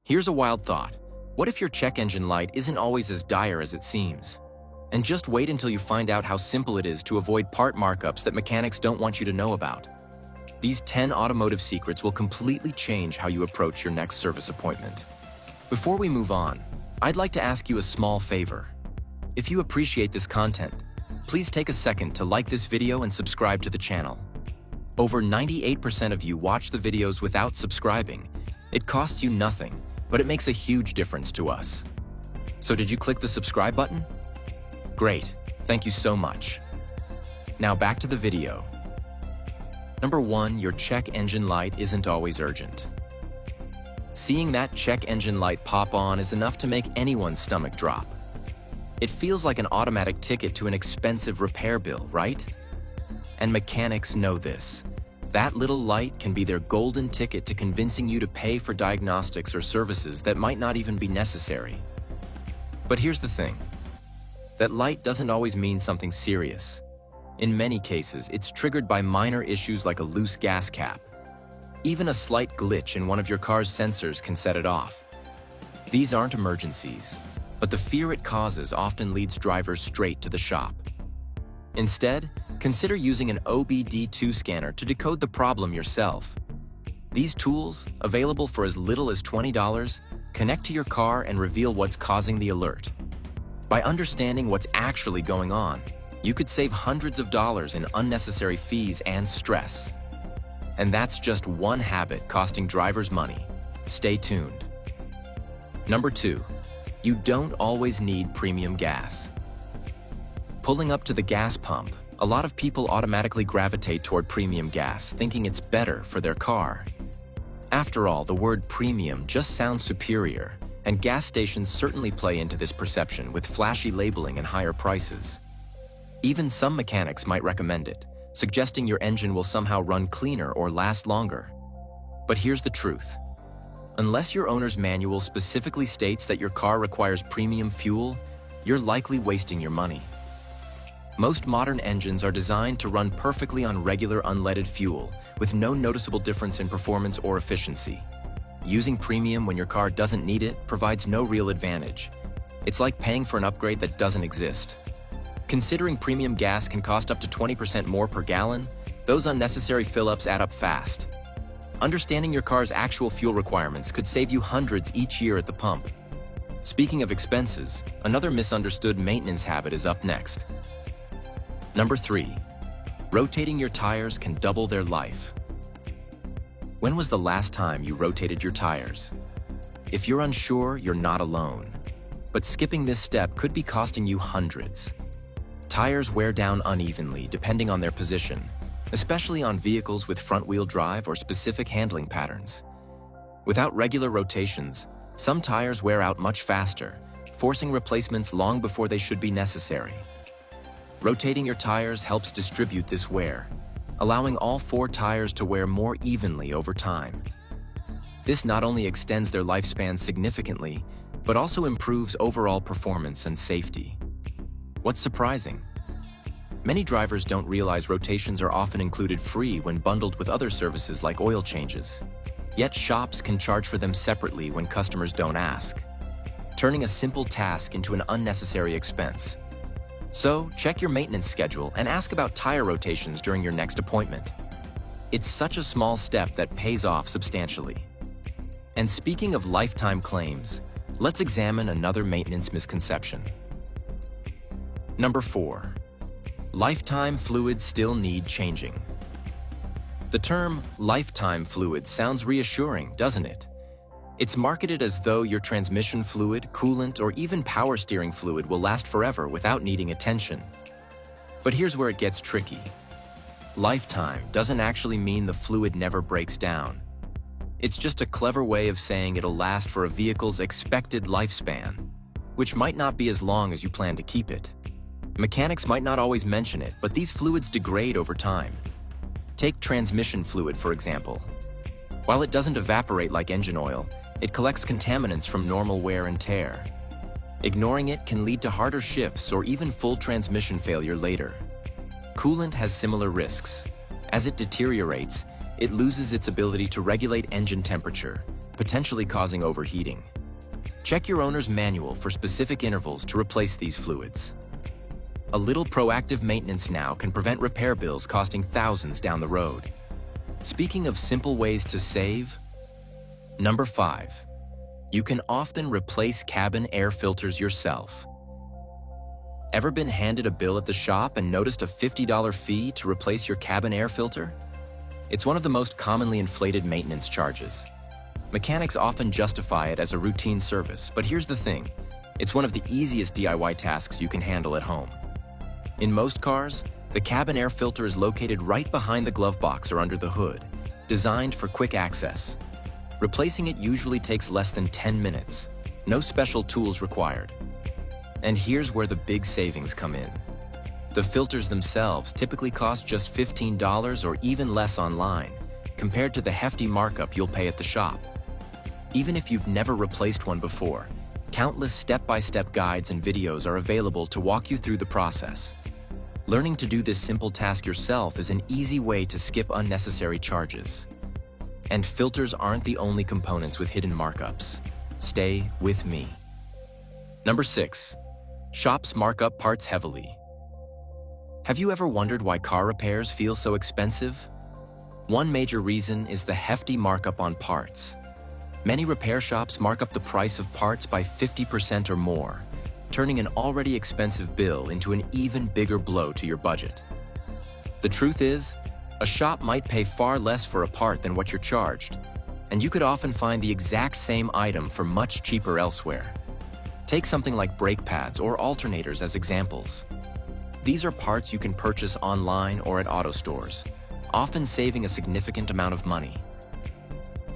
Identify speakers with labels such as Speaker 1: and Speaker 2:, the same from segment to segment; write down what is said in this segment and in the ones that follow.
Speaker 1: Here's a wild thought. What if your check engine light isn't always as dire as it seems? And just wait until you find out how simple it is to avoid part markups that mechanics don't want you to know about. These 10 automotive secrets will completely change how you approach your next service appointment. Before we move on, I'd like to ask you a small favor. If you appreciate this content, please take a second to like this video and subscribe to the channel. Over 98% of you watch the videos without subscribing. It costs you nothing, but it makes a huge difference to us. So did you click the subscribe button? Great, thank you so much. Now back to the video. Number 1, your check engine light isn't always urgent. Seeing that check engine light pop on is enough to make anyone's stomach drop. It feels like an automatic ticket to an expensive repair bill, right? And mechanics know this. That little light can be their golden ticket to convincing you to pay for diagnostics or services that might not even be necessary. But here's the thing. That light doesn't always mean something serious. In many cases, it's triggered by minor issues like a loose gas cap. Even a slight glitch in one of your car's sensors can set it off. These aren't emergencies, but the fear it causes often leads drivers straight to the shop. Instead, consider using an OBD2 scanner to decode the problem yourself. These tools, available for as little as $20, connect to your car and reveal what's causing the alert. By understanding what's actually going on, you could save hundreds of dollars in unnecessary fees and stress. And that's just one habit costing drivers money. Stay tuned. Number 2, you don't always need premium gas. Pulling up to the gas pump, a lot of people automatically gravitate toward premium gas, thinking it's better for their car. After all, the word premium just sounds superior, and gas stations certainly play into this perception with flashy labeling and higher prices. Even some mechanics might recommend it, suggesting your engine will somehow run cleaner or last longer. But here's the truth. Unless your owner's manual specifically states that your car requires premium fuel, you're likely wasting your money. Most modern engines are designed to run perfectly on regular unleaded fuel, with no noticeable difference in performance or efficiency. Using premium when your car doesn't need it provides no real advantage. It's like paying for an upgrade that doesn't exist. Considering premium gas can cost up to 20% more per gallon, those unnecessary fill-ups add up fast. Understanding your car's actual fuel requirements could save you hundreds each year at the pump. Speaking of expenses, another misunderstood maintenance habit is up next. Number 3, rotating your tires can double their life. When was the last time you rotated your tires? If you're unsure, you're not alone. But skipping this step could be costing you hundreds. Tires wear down unevenly depending on their position, especially on vehicles with front-wheel drive or specific handling patterns. Without regular rotations, some tires wear out much faster, forcing replacements long before they should be necessary. Rotating your tires helps distribute this wear, allowing all 4 tires to wear more evenly over time. This not only extends their lifespan significantly, but also improves overall performance and safety. What's surprising? Many drivers don't realize rotations are often included free when bundled with other services like oil changes. Yet shops can charge for them separately when customers don't ask, turning a simple task into an unnecessary expense. So, check your maintenance schedule and ask about tire rotations during your next appointment. It's such a small step that pays off substantially. And speaking of lifetime claims, let's examine another maintenance misconception. Number 4, lifetime fluids still need changing. The term lifetime fluid sounds reassuring, doesn't it? It's marketed as though your transmission fluid, coolant, or even power steering fluid will last forever without needing attention. But here's where it gets tricky. Lifetime doesn't actually mean the fluid never breaks down. It's just a clever way of saying it'll last for a vehicle's expected lifespan, which might not be as long as you plan to keep it. Mechanics might not always mention it, but these fluids degrade over time. Take transmission fluid, for example. While it doesn't evaporate like engine oil, it collects contaminants from normal wear and tear. Ignoring it can lead to harder shifts or even full transmission failure later. Coolant has similar risks. As it deteriorates, it loses its ability to regulate engine temperature, potentially causing overheating. Check your owner's manual for specific intervals to replace these fluids. A little proactive maintenance now can prevent repair bills costing thousands down the road. Speaking of simple ways to save, number 5, you can often replace cabin air filters yourself. Ever been handed a bill at the shop and noticed a $50 fee to replace your cabin air filter? It's one of the most commonly inflated maintenance charges. Mechanics often justify it as a routine service, but here's the thing. It's one of the easiest DIY tasks you can handle at home. In most cars, the cabin air filter is located right behind the glove box or under the hood, designed for quick access. Replacing it usually takes less than 10 minutes. No special tools required. And here's where the big savings come in. The filters themselves typically cost just $15 or even less online, compared to the hefty markup you'll pay at the shop. Even if you've never replaced one before, countless step-by-step guides and videos are available to walk you through the process. Learning to do this simple task yourself is an easy way to skip unnecessary charges. And filters aren't the only components with hidden markups. Stay with me. Number 6, shops mark up parts heavily. Have you ever wondered why car repairs feel so expensive? One major reason is the hefty markup on parts. Many repair shops mark up the price of parts by 50% or more, turning an already expensive bill into an even bigger blow to your budget. The truth is, a shop might pay far less for a part than what you're charged, and you could often find the exact same item for much cheaper elsewhere. Take something like brake pads or alternators as examples. These are parts you can purchase online or at auto stores, often saving a significant amount of money.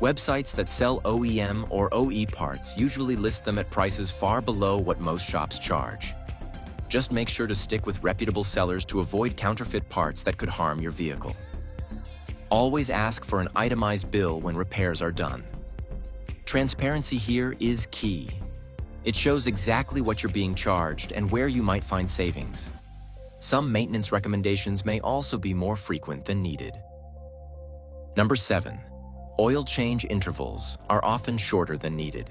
Speaker 1: Websites that sell OEM or OE parts usually list them at prices far below what most shops charge. Just make sure to stick with reputable sellers to avoid counterfeit parts that could harm your vehicle. Always ask for an itemized bill when repairs are done. Transparency here is key. It shows exactly what you're being charged and where you might find savings. Some maintenance recommendations may also be more frequent than needed. Number 7. Oil change intervals are often shorter than needed.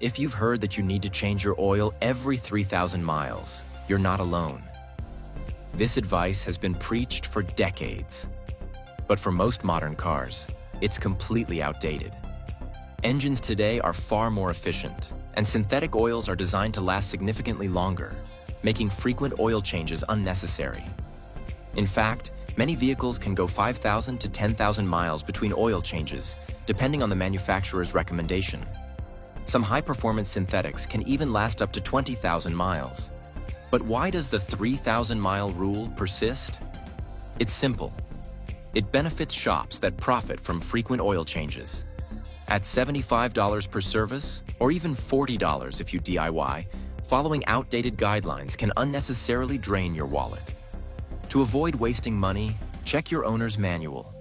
Speaker 1: If you've heard that you need to change your oil every 3,000 miles, you're not alone. This advice has been preached for decades. But for most modern cars, it's completely outdated. Engines today are far more efficient, and synthetic oils are designed to last significantly longer, making frequent oil changes unnecessary. In fact, many vehicles can go 5,000 to 10,000 miles between oil changes, depending on the manufacturer's recommendation. Some high-performance synthetics can even last up to 20,000 miles. But why does the 3,000-mile rule persist? It's simple. It benefits shops that profit from frequent oil changes. At $75 per service, or even $40 if you DIY, following outdated guidelines can unnecessarily drain your wallet. To avoid wasting money, check your owner's manual.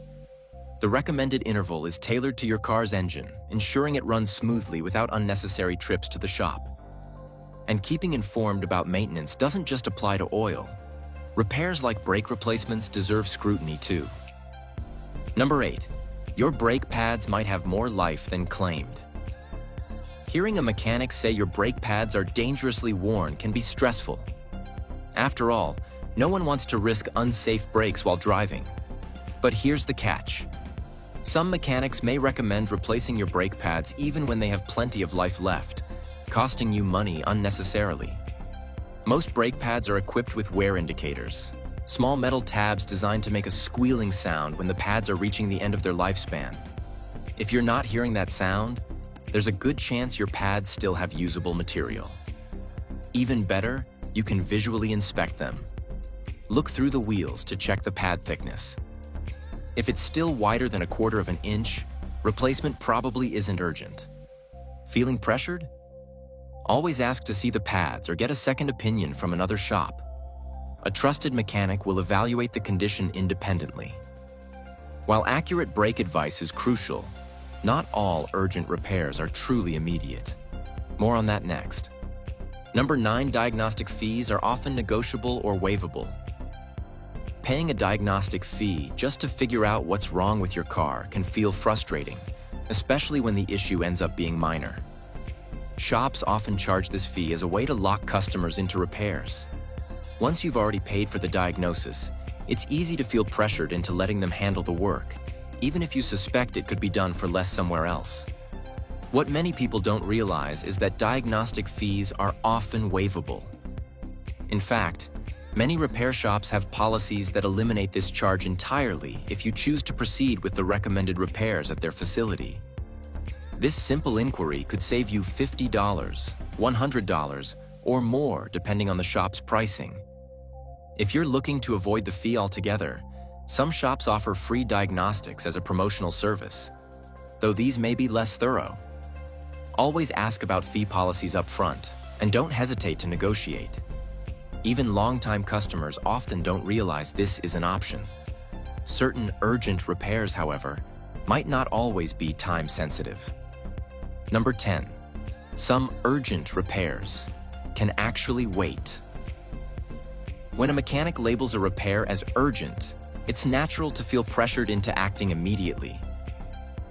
Speaker 1: The recommended interval is tailored to your car's engine, ensuring it runs smoothly without unnecessary trips to the shop. And keeping informed about maintenance doesn't just apply to oil. Repairs like brake replacements deserve scrutiny too. Number 8. Your brake pads might have more life than claimed. Hearing a mechanic say your brake pads are dangerously worn can be stressful. After all, no one wants to risk unsafe brakes while driving. But here's the catch. Some mechanics may recommend replacing your brake pads even when they have plenty of life left, costing you money unnecessarily. Most brake pads are equipped with wear indicators, small metal tabs designed to make a squealing sound when the pads are reaching the end of their lifespan. If you're not hearing that sound, there's a good chance your pads still have usable material. Even better, you can visually inspect them. Look through the wheels to check the pad thickness. If it's still wider than 1/4 of an inch, replacement probably isn't urgent. Feeling pressured? Always ask to see the pads or get a second opinion from another shop. A trusted mechanic will evaluate the condition independently. While accurate brake advice is crucial, not all urgent repairs are truly immediate. More on that next. Number 9, diagnostic fees are often negotiable or waivable. Paying a diagnostic fee just to figure out what's wrong with your car can feel frustrating, especially when the issue ends up being minor. Shops often charge this fee as a way to lock customers into repairs. Once you've already paid for the diagnosis, it's easy to feel pressured into letting them handle the work, even if you suspect it could be done for less somewhere else. What many people don't realize is that diagnostic fees are often waivable. In fact, many repair shops have policies that eliminate this charge entirely if you choose to proceed with the recommended repairs at their facility. This simple inquiry could save you $50, $100, or more depending on the shop's pricing. If you're looking to avoid the fee altogether, some shops offer free diagnostics as a promotional service, though these may be less thorough. Always ask about fee policies up front, and don't hesitate to negotiate. Even long-time customers often don't realize this is an option. Certain urgent repairs, however, might not always be time-sensitive. Number 10. Some urgent repairs can actually wait. When a mechanic labels a repair as urgent, it's natural to feel pressured into acting immediately.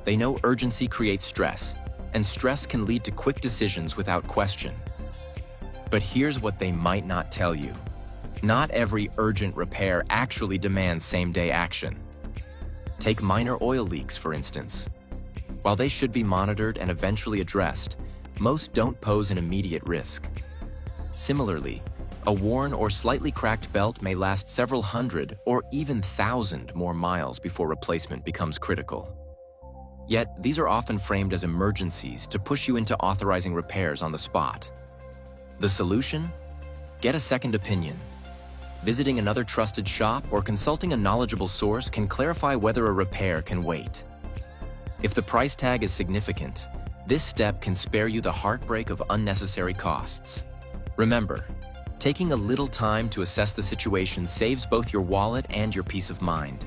Speaker 1: They know urgency creates stress, and stress can lead to quick decisions without question. But here's what they might not tell you. Not every urgent repair actually demands same-day action. Take minor oil leaks, for instance. While they should be monitored and eventually addressed, most don't pose an immediate risk. Similarly, a worn or slightly cracked belt may last several hundred or even thousand more miles before replacement becomes critical. Yet, these are often framed as emergencies to push you into authorizing repairs on the spot. The solution? Get a second opinion. Visiting another trusted shop or consulting a knowledgeable source can clarify whether a repair can wait. If the price tag is significant, this step can spare you the heartbreak of unnecessary costs. Remember, taking a little time to assess the situation saves both your wallet and your peace of mind.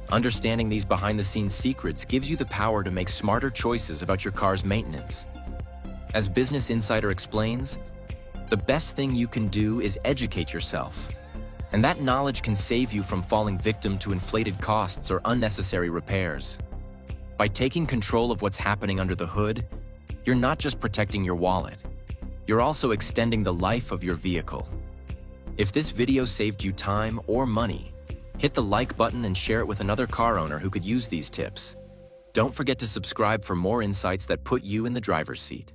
Speaker 1: Understanding these behind-the-scenes secrets gives you the power to make smarter choices about your car's maintenance. As Business Insider explains, the best thing you can do is educate yourself, and that knowledge can save you from falling victim to inflated costs or unnecessary repairs. By taking control of what's happening under the hood, you're not just protecting your wallet, you're also extending the life of your vehicle. If this video saved you time or money, hit the like button and share it with another car owner who could use these tips. Don't forget to subscribe for more insights that put you in the driver's seat.